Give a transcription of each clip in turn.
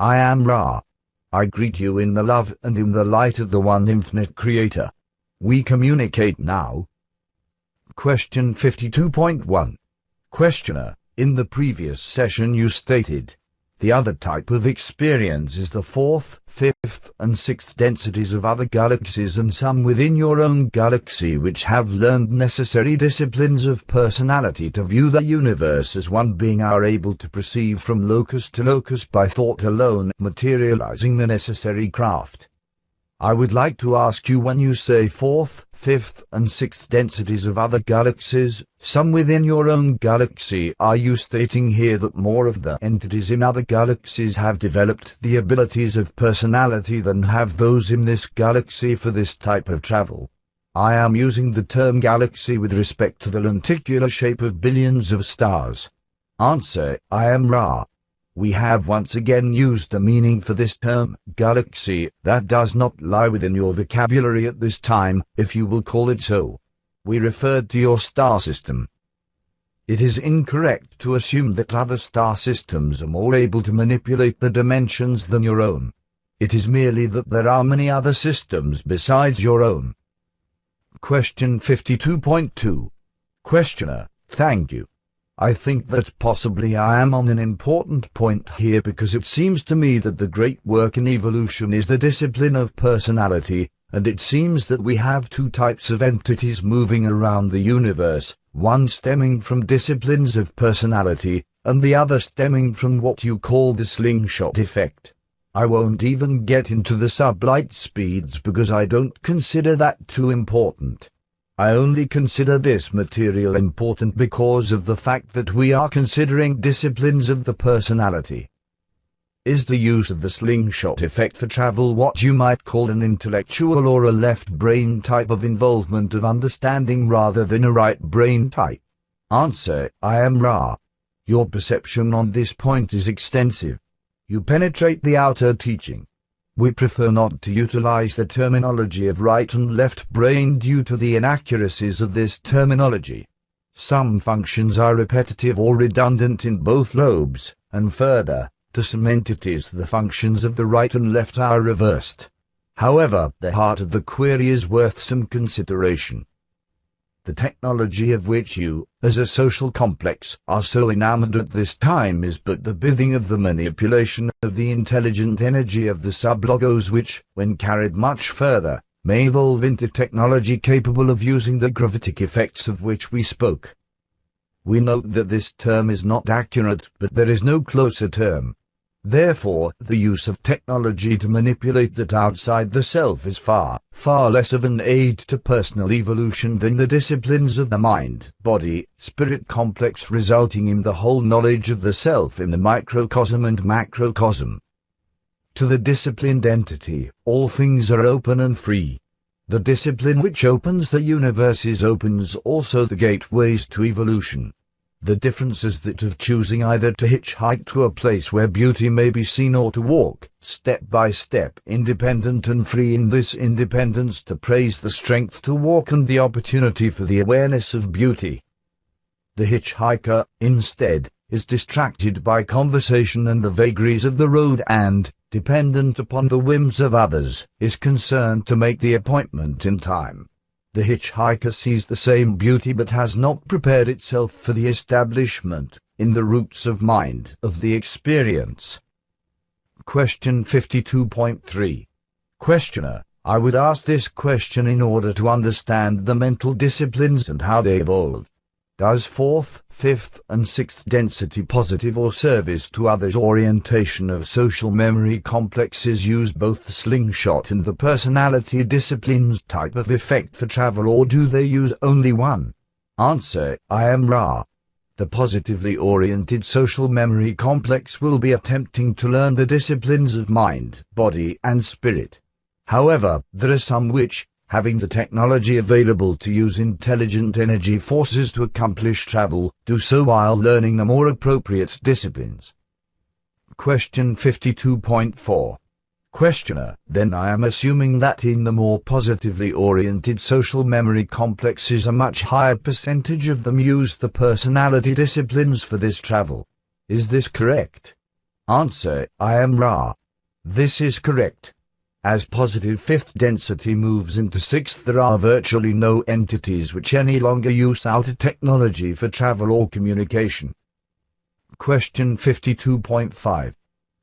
I am Ra. I greet you in the love and in the light of the one infinite Creator. We communicate now. Question 52.1. Questioner, in the previous session you stated, the other type of experience is the fourth, fifth, and sixth densities of other galaxies and some within your own galaxy which have learned necessary disciplines of personality to view the universe as one being are able to perceive from locus to locus by thought alone, materializing the necessary craft. I would like to ask you, when you say fourth, fifth, and sixth densities of other galaxies, some within your own galaxy, are you stating here that more of the entities in other galaxies have developed the abilities of personality than have those in this galaxy for this type of travel? I am using the term galaxy with respect to the lenticular shape of billions of stars. Answer: I am Ra. We have once again used the meaning for this term, galaxy, that does not lie within your vocabulary at this time, if you will call it so. We referred to your star system. It is incorrect to assume that other star systems are more able to manipulate the dimensions than your own. It is merely that there are many other systems besides your own. Question 52.2. Questioner: thank you. I think that possibly I am on an important point here, because it seems to me that the great work in evolution is the discipline of personality, and it seems that we have two types of entities moving around the universe, one stemming from disciplines of personality, and the other stemming from what you call the slingshot effect. I won't even get into the sublight speeds because I don't consider that too important. I only consider this material important because of the fact that we are considering disciplines of the personality. Is the use of the slingshot effect for travel what you might call an intellectual or a left brain type of involvement of understanding rather than a right brain type? Answer: I am Ra. Your perception on this point is extensive. You penetrate the outer teaching. We prefer not to utilize the terminology of right and left brain due to the inaccuracies of this terminology. Some functions are repetitive or redundant in both lobes, and further, to some entities the functions of the right and left are reversed. However, the heart of the query is worth some consideration. The technology of which you, as a social complex, are so enamored at this time is but the bidding of the manipulation of the intelligent energy of the sublogos which, when carried much further, may evolve into technology capable of using the gravitic effects of which we spoke. We note that this term is not accurate, but there is no closer term. Therefore, the use of technology to manipulate that outside the self is far, far less of an aid to personal evolution than the disciplines of the mind, body, spirit complex resulting in the whole knowledge of the self in the microcosm and macrocosm. To the disciplined entity, all things are open and free. The discipline which opens the universes opens also the gateways to evolution. The difference is that of choosing either to hitchhike to a place where beauty may be seen or to walk, step by step, independent and free in this independence to praise the strength to walk and the opportunity for the awareness of beauty. The hitchhiker, instead, is distracted by conversation and the vagaries of the road and, dependent upon the whims of others, is concerned to make the appointment in time. The hitchhiker sees the same beauty but has not prepared itself for the establishment, in the roots of mind, of the experience. Question 52.3. Questioner: I would ask this question in order to understand the mental disciplines and how they evolve. Does fourth, fifth, and sixth density positive or service to others orientation of social memory complexes use both the slingshot and the personality disciplines type of effect for travel, or do they use only one? Answer: I am Ra. The positively oriented social memory complex will be attempting to learn the disciplines of mind, body, and spirit. However, there are some which, having the technology available to use intelligent energy forces to accomplish travel, do so while learning the more appropriate disciplines. Question 52.4. Questioner: then I am assuming that in the more positively oriented social memory complexes a much higher percentage of them use the personality disciplines for this travel. Is this correct? Answer: I am Ra. This is correct. As positive fifth density moves into sixth, there are virtually no entities which any longer use outer technology for travel or communication. Question 52.5.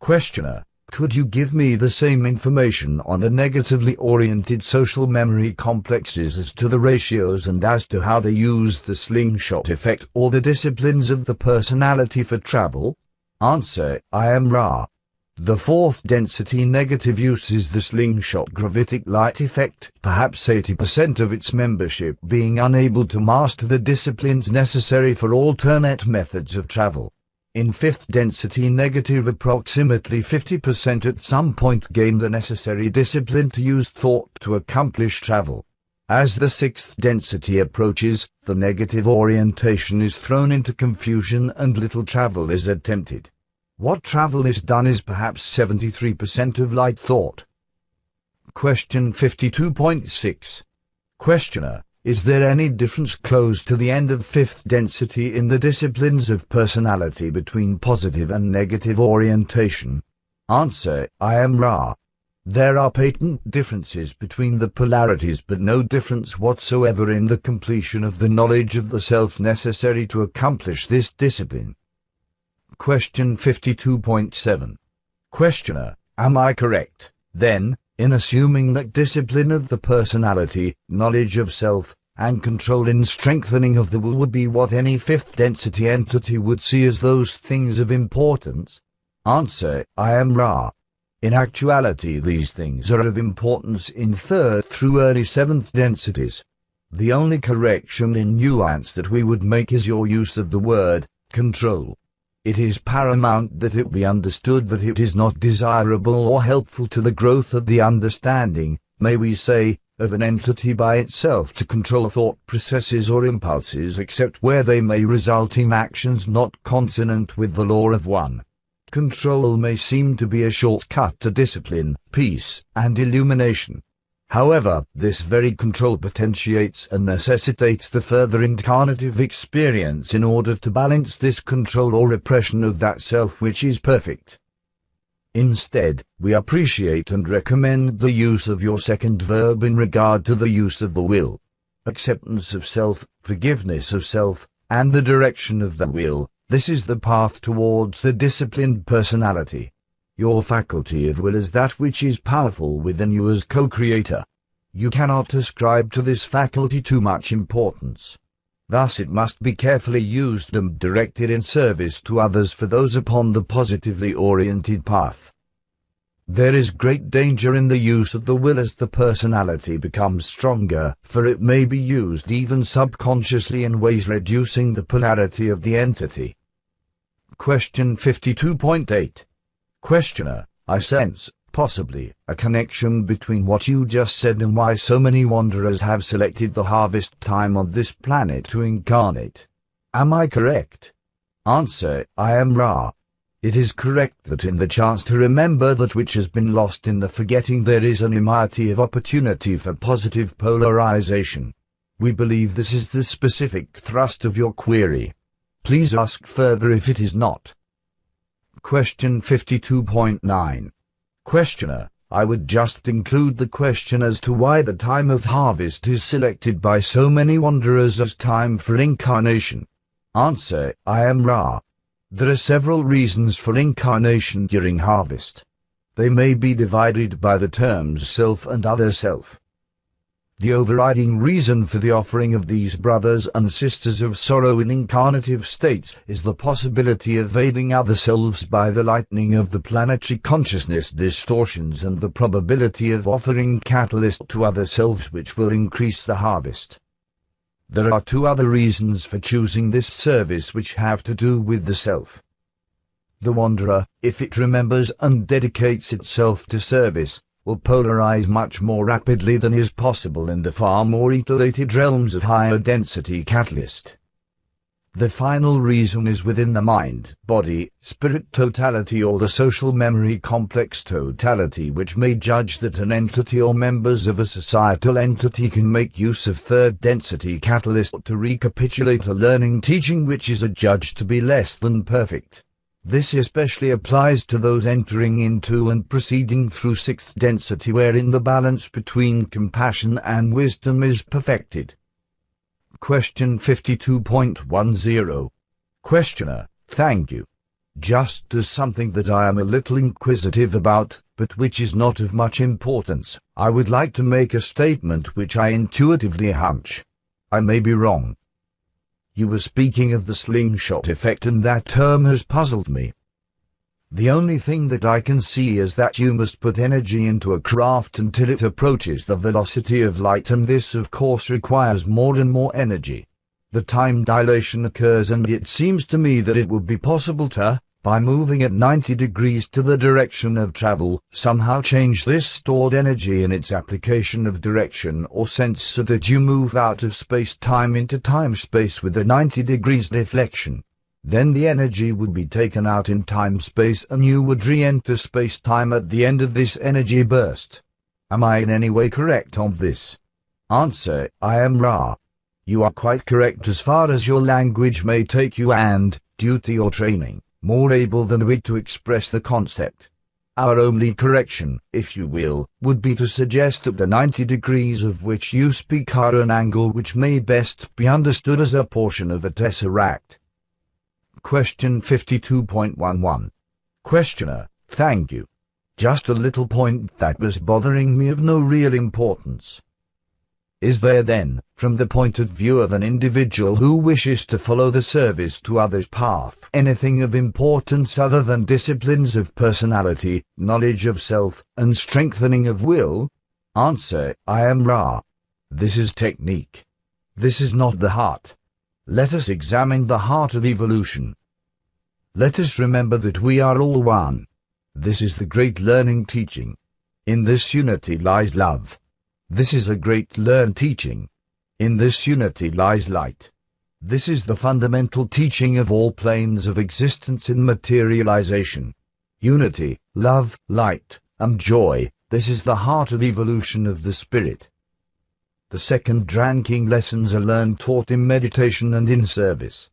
Questioner: could you give me the same information on the negatively oriented social memory complexes as to the ratios and as to how they use the slingshot effect or the disciplines of the personality for travel? Answer: I am Ra. The fourth density negative uses the slingshot gravitic light effect, perhaps 80% of its membership being unable to master the disciplines necessary for alternate methods of travel. In fifth density negative, approximately 50% at some point gain the necessary discipline to use thought to accomplish travel. As the sixth density approaches, the negative orientation is thrown into confusion and little travel is attempted. What travel is done is perhaps 73% of light thought. Question 52.6. Questioner: is there any difference close to the end of fifth density in the disciplines of personality between positive and negative orientation? Answer: I am Ra. There are patent differences between the polarities, but no difference whatsoever in the completion of the knowledge of the self necessary to accomplish this discipline. Question 52.7. Questioner: am I correct, then, in assuming that discipline of the personality, knowledge of self, and control in strengthening of the will would be what any fifth density entity would see as those things of importance? Answer: I am Ra. In actuality, these things are of importance in third through early seventh densities. The only correction in nuance that we would make is your use of the word control. It is paramount that it be understood that it is not desirable or helpful to the growth of the understanding, may we say, of an entity by itself to control thought processes or impulses except where they may result in actions not consonant with the law of one. Control may seem to be a shortcut to discipline, peace, and illumination. However, this very control potentiates and necessitates the further incarnative experience in order to balance this control or repression of that self which is perfect. Instead, we appreciate and recommend the use of your second verb in regard to the use of the will. Acceptance of self, forgiveness of self, and the direction of the will, this is the path towards the disciplined personality. Your faculty of will is that which is powerful within you as co-creator. You cannot ascribe to this faculty too much importance. Thus it must be carefully used and directed in service to others for those upon the positively oriented path. There is great danger in the use of the will as the personality becomes stronger, for it may be used even subconsciously in ways reducing the polarity of the entity. Question 52.8. Questioner: I sense, possibly, a connection between what you just said and why so many wanderers have selected the harvest time on this planet to incarnate. Am I correct? Answer: I am Ra. It is correct that in the chance to remember that which has been lost in the forgetting there is an immunity of opportunity for positive polarization. We believe this is the specific thrust of your query. Please ask further if it is not. Question 52.9. Questioner: I would just include the question as to why the time of harvest is selected by so many wanderers as time for incarnation. Answer: I am Ra. There are several reasons for incarnation during harvest. They may be divided by the terms self and other self. The overriding reason for the offering of these brothers and sisters of sorrow in incarnative states is the possibility of aiding other selves by the lightening of the planetary consciousness distortions and the probability of offering catalyst to other selves which will increase the harvest. There are two other reasons for choosing this service which have to do with the self. The wanderer, if it remembers and dedicates itself to service, will polarize much more rapidly than is possible in the far more iterated realms of higher density catalyst. The final reason is within the mind, body, spirit totality or the social memory complex totality, which may judge that an entity or members of a societal entity can make use of third density catalyst to recapitulate a learning teaching which is adjudged to be less than perfect. This especially applies to those entering into and proceeding through sixth density, wherein the balance between compassion and wisdom is perfected. Question 52.10. Questioner: thank you. Just as something that I am a little inquisitive about, but which is not of much importance, I would like to make a statement which I intuitively hunch. I may be wrong. You were speaking of the slingshot effect, and that term has puzzled me. The only thing that I can see is that you must put energy into a craft until it approaches the velocity of light, and this of course requires more and more energy. The time dilation occurs, and it seems to me that it would be possible to, by moving at 90 degrees to the direction of travel, somehow change this stored energy in its application of direction or sense, so that you move out of space-time into time-space with a 90 degrees deflection. Then the energy would be taken out in time-space, and you would re-enter space-time at the end of this energy burst. Am I in any way correct on this? Answer: I am Ra. You are quite correct as far as your language may take you, and, due to your training, more able than we to express the concept. Our only correction, if you will, would be to suggest that the 90 degrees of which you speak are an angle which may best be understood as a portion of a tesseract. Question 52.11. Questioner: thank you. Just a little point that was bothering me, of no real importance. Is there then, from the point of view of an individual who wishes to follow the service to others path, anything of importance other than disciplines of personality, knowledge of self, and strengthening of will? Answer: I am Ra. This is technique. This is not the heart. Let us examine the heart of evolution. Let us remember that we are all one. This is the great learning teaching. In this unity lies love. This is a great learned teaching. In this unity lies light. This is the fundamental teaching of all planes of existence in materialization. Unity, love, light, and joy, this is the heart of evolution of the spirit. The second ranking lessons are learned, taught in meditation and in service.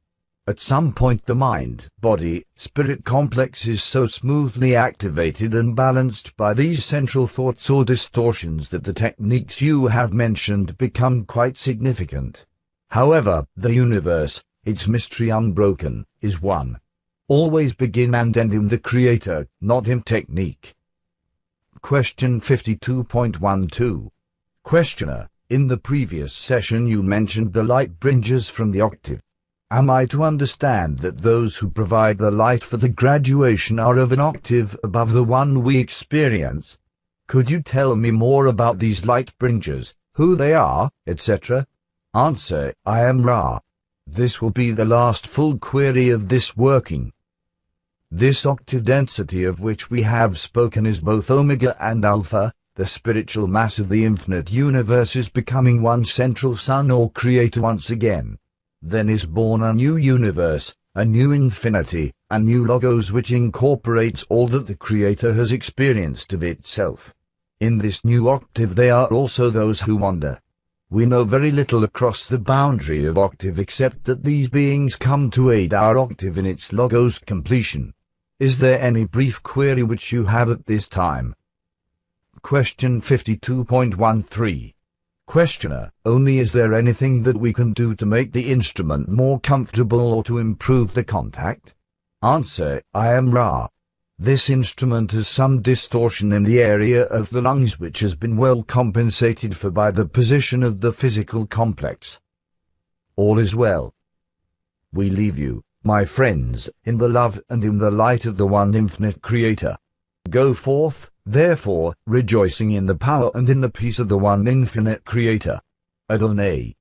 At some point the mind, body, spirit complex is so smoothly activated and balanced by these central thoughts or distortions that the techniques you have mentioned become quite significant. However, the universe, its mystery unbroken, is one. Always begin and end in the Creator, not in technique. Question 52.12. Questioner: in the previous session you mentioned the light bringers from the octave. Am I to understand that those who provide the light for the graduation are of an octave above the one we experience? Could you tell me more about these light bringers, who they are, etc.? Answer: I am Ra. This will be the last full query of this working. This octave density of which we have spoken is both Omega and Alpha. The spiritual mass of the infinite universe is becoming one central sun or creator once again. Then is born a new universe, a new infinity, a new logos which incorporates all that the Creator has experienced of itself. In this new octave they are also those who wander. We know very little across the boundary of octave except that these beings come to aid our octave in its logos completion. Is there any brief query which you have at this time? Question 52.13. Questioner: only is there anything that we can do to make the instrument more comfortable or to improve the contact? Answer: I am Ra. This instrument has some distortion in the area of the lungs which has been well compensated for by the position of the physical complex. All is well. We leave you, my friends, in the love and in the light of the one infinite Creator. Go forth, therefore, rejoicing in the power and in the peace of the one infinite Creator. Adonai.